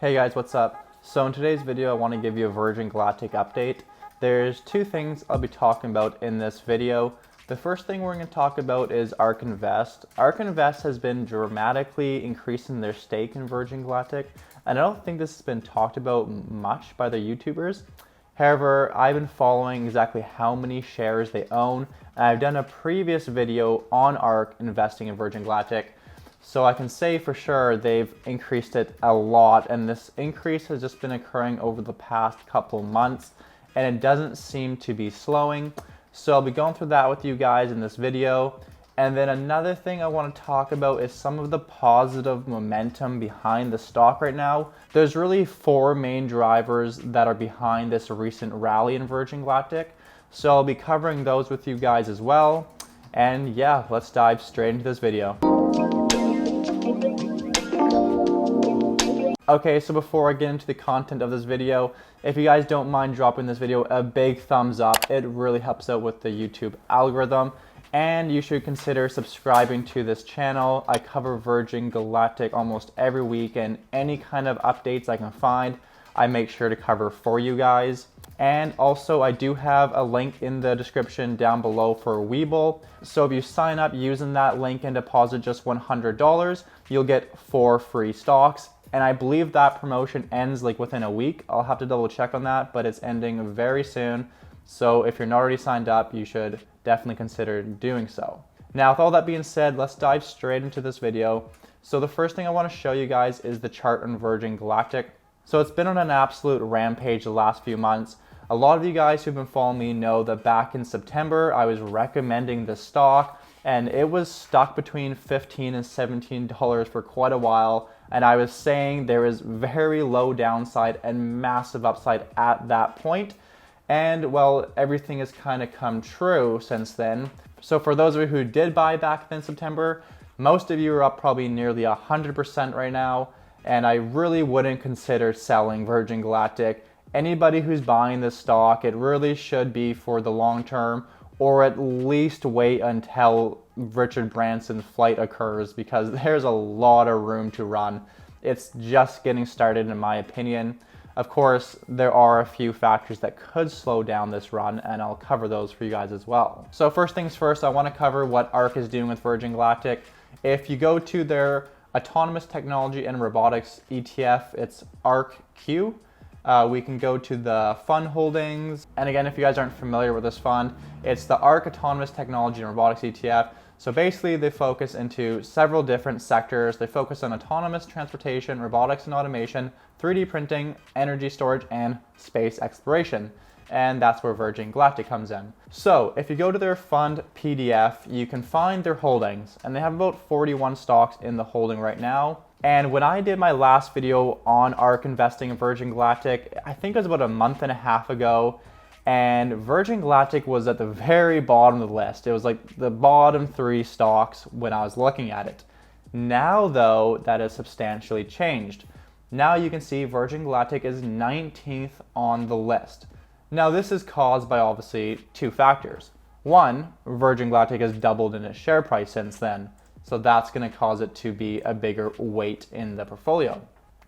Hey guys, what's up? So in today's video, I want to give you a Virgin Galactic update. There's two things I'll be talking about in this video. The first thing we're going to talk about is ARK Invest. ARK Invest has been dramatically increasing their stake in Virgin Galactic, and I don't think this has been talked about much by the YouTubers. However, I've been following exactly how many shares they own, and I've done a previous video on ARK investing in Virgin Galactic. So I can say for sure they've increased it a lot, and this increase has just been occurring over the past couple months, and it doesn't seem to be slowing. So I'll be going through that with you guys in this video. And then another thing I want to talk about is some of the positive momentum behind the stock right now. There's really four main drivers that are behind this recent rally in Virgin Galactic. So I'll be covering those with you guys as well. And yeah, let's dive straight into this video. Okay, so before I get into the content of this video, if you guys don't mind dropping this video a big thumbs up, it really helps out with the YouTube algorithm. And you should consider subscribing to this channel. I cover Virgin Galactic almost every week, and any kind of updates I can find, I make sure to cover for you guys. And also, I do have a link in the description down below for Webull. So if you sign up using that link and deposit just $100, you'll get 4 free stocks. And I believe that promotion ends like within a week. I'll have to double check on that, but it's ending very soon. So if you're not already signed up, you should definitely consider doing so. Now, with all that being said, let's dive straight into this video. So the first thing I want to show you guys is the chart on Virgin Galactic. So it's been on an absolute rampage the last few months. A lot of you guys who've been following me know that back in September, I was recommending this stock, and it was stuck between $15 and $17 for quite a while. And I was saying there is very low downside and massive upside at that point. And well, everything has kind of come true since then. So for those of you who did buy back in September, most of you are up probably nearly 100% right now. And I really wouldn't consider selling Virgin Galactic. Anybody who's buying this stock, it really should be for the long term, or at least wait until Richard Branson's flight occurs, because there's a lot of room to run. It's just getting started in my opinion. Of course, there are a few factors that could slow down this run, and I'll cover those for you guys as well. So first things first, I want to cover what ARK is doing with Virgin Galactic. If you go to their Autonomous Technology and Robotics ETF, it's ARKQ. We can go to the fund holdings. And again, if you guys aren't familiar with this fund, it's the ARK Autonomous Technology and Robotics ETF. So basically they focus into several different sectors. They focus on autonomous transportation, robotics and automation, 3D printing, energy storage, and space exploration. And that's where Virgin Galactic comes in. So if you go to their fund PDF, you can find their holdings, and they have about 41 stocks in the holding right now. And when I did my last video on ARK investing in Virgin Galactic, I think it was about a month and a half ago, and Virgin Galactic was at the very bottom of the list. It was like the bottom 3 stocks when I was looking at it. Now though, that has substantially changed. Now you can see Virgin Galactic is 19th on the list. Now this is caused by obviously 2 factors. One, Virgin Galactic has doubled in its share price since then. So that's going to cause it to be a bigger weight in the portfolio.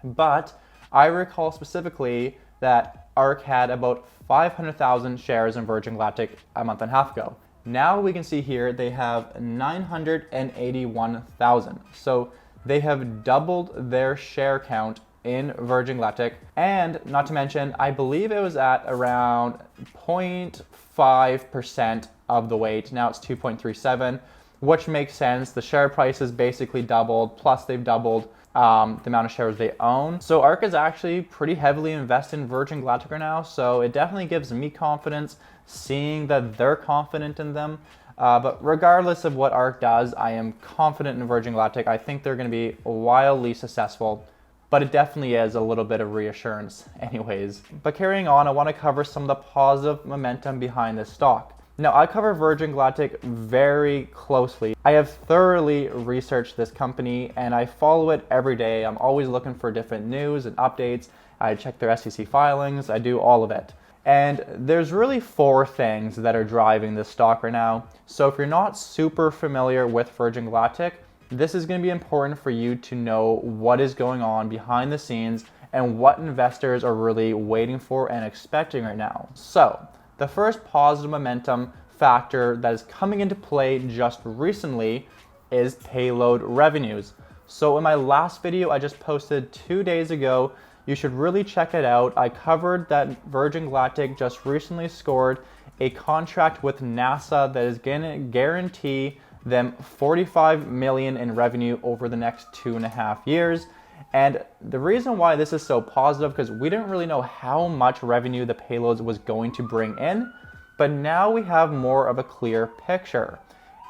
But I recall specifically that ARK had about 500,000 shares in Virgin Galactic a month and a half ago. Now we can see here they have 981,000. So they have doubled their share count in Virgin Galactic. And not to mention, I believe it was at around 0.5% of the weight. Now it's 2.37. Which makes sense. The share price has basically doubled, plus they've doubled the amount of shares they own. So ARK is actually pretty heavily invested in Virgin Galactic right now, so it definitely gives me confidence seeing that they're confident in them. But regardless of what ARK does, I am confident in Virgin Galactic. I think they're going to be wildly successful, but it definitely is a little bit of reassurance anyways. But carrying on, I want to cover some of the positive momentum behind this stock. Now, I cover Virgin Galactic very closely. I have thoroughly researched this company, and I follow it every day. I'm always looking for different news and updates. I check their SEC filings. I do all of it. And there's really 4 things that are driving this stock right now. So if you're not super familiar with Virgin Galactic, this is going to be important for you to know what is going on behind the scenes and what investors are really waiting for and expecting right now. So the first positive momentum factor that is coming into play just recently is payload revenues. So in my last video I just posted 2 days ago, you should really check it out. I covered that Virgin Galactic just recently scored a contract with NASA that is going to guarantee them $45 million in revenue over the next 2.5 years. And the reason why this is so positive, because we didn't really know how much revenue the payloads was going to bring in, but now we have more of a clear picture.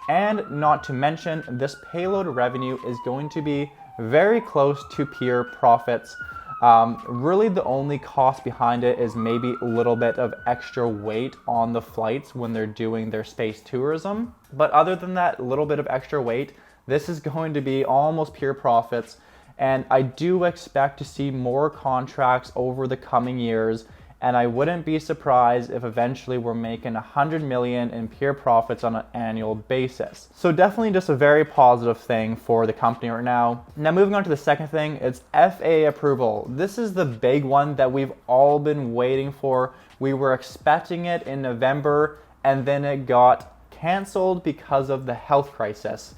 And not to mention, this payload revenue is going to be very close to peer profits. Really the only cost behind it is maybe a little bit of extra weight on the flights when they're doing their space tourism. But other than that little bit of extra weight, this is going to be almost pure profits. And I do expect to see more contracts over the coming years. And I wouldn't be surprised if eventually we're making $100 million in pure profits on an annual basis. So definitely just a very positive thing for the company right now. Now moving on to the second thing, it's FAA approval. This is the big one that we've all been waiting for. We were expecting it in November and then it got canceled because of the health crisis.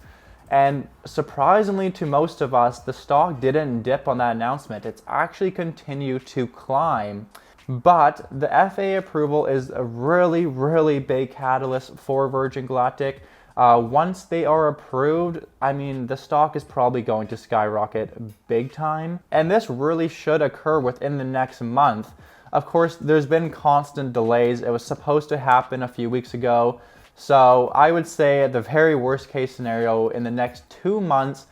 And surprisingly to most of us, the stock didn't dip on that announcement. It's actually continued to climb. But the FAA approval is a really, really big catalyst for Virgin Galactic. Once they are approved, I mean, the stock is probably going to skyrocket big time. And this really should occur within the next month. Of course, there's been constant delays. It was supposed to happen a few weeks ago. So I would say at the very worst case scenario, in the next 2 months,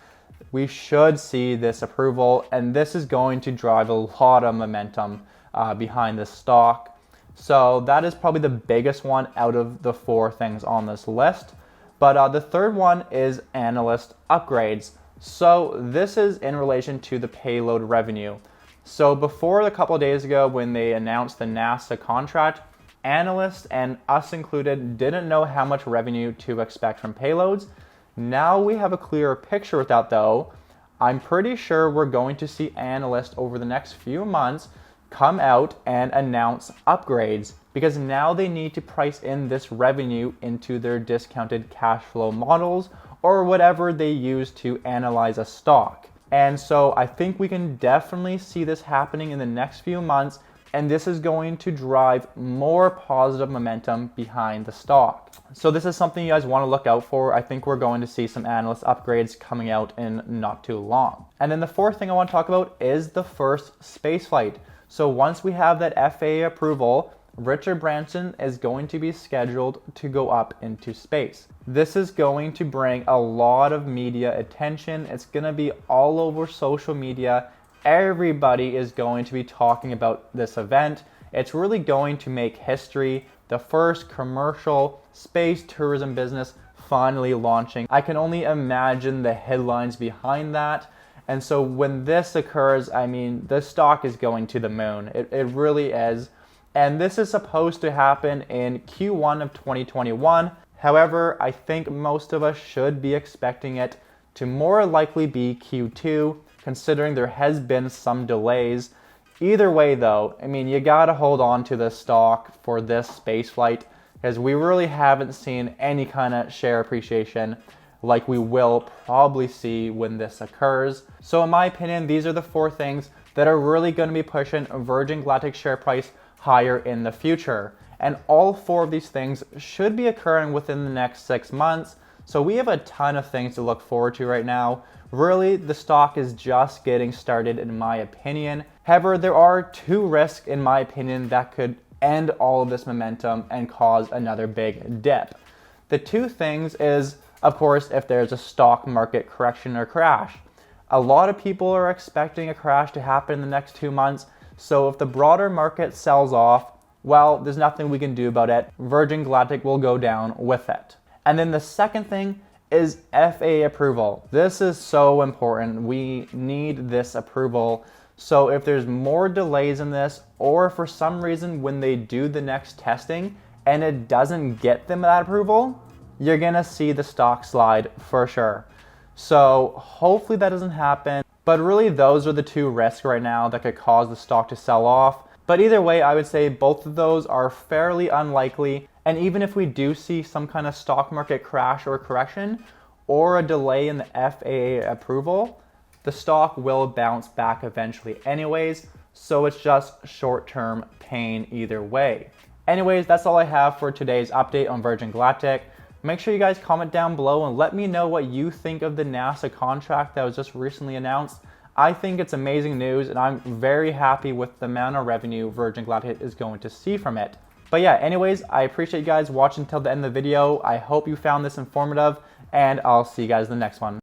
we should see this approval. And this is going to drive a lot of momentum behind the stock. So that is probably the biggest one out of the 4 things on this list. But the third one is analyst upgrades. So this is in relation to the payload revenue. So before a couple of days ago when they announced the NASA contract, analysts and us included didn't know how much revenue to expect from payloads. Now we have a clearer picture with that though. I'm pretty sure we're going to see analysts over the next few months come out and announce upgrades because now they need to price in this revenue into their discounted cash flow models or whatever they use to analyze a stock. And so I think we can definitely see this happening in the next few months, and this is going to drive more positive momentum behind the stock. So this is something you guys want to look out for. I think we're going to see some analyst upgrades coming out in not too long. And then the fourth thing I want to talk about is the first space flight. So once we have that FAA approval, Richard Branson is going to be scheduled to go up into space. This is going to bring a lot of media attention. It's going to be all over social media. Everybody is going to be talking about this event. It's really going to make history. The first commercial space tourism business finally launching. I can only imagine the headlines behind that. And so when this occurs, I mean, the stock is going to the moon. It really is. And this is supposed to happen in Q1 of 2021. However, I think most of us should be expecting it to more likely be Q2, considering there has been some delays. Either way though, I mean, you gotta hold on to the stock for this space flight because we really haven't seen any kind of share appreciation like we will probably see when this occurs. So in my opinion, these are the 4 things that are really going to be pushing Virgin Galactic share price higher in the future. And all 4 of these things should be occurring within the next 6 months. So we have a ton of things to look forward to right now. Really, the stock is just getting started in my opinion. However, there are 2 risks in my opinion that could end all of this momentum and cause another big dip. The 2 things is, of course, if there's a stock market correction or crash. A lot of people are expecting a crash to happen in the next 2 months. So if the broader market sells off, well, there's nothing we can do about it. Virgin Galactic will go down with it. And then the second thing is FAA approval. This is so important. We need this approval. So if there's more delays in this, or for some reason when they do the next testing and it doesn't get them that approval, you're gonna see the stock slide for sure. So hopefully that doesn't happen. But really, those are the two risks right now that could cause the stock to sell off. But either way, I would say both of those are fairly unlikely. And even if we do see some kind of stock market crash or correction, or a delay in the FAA approval, the stock will bounce back eventually anyways. So it's just short-term pain either way. Anyways, that's all I have for today's update on Virgin Galactic. Make sure you guys comment down below and let me know what you think of the NASA contract that was just recently announced. I think it's amazing news, and I'm very happy with the amount of revenue Virgin Galactic is going to see from it. But yeah, anyways, I appreciate you guys watching till the end of the video. I hope you found this informative, and I'll see you guys in the next one.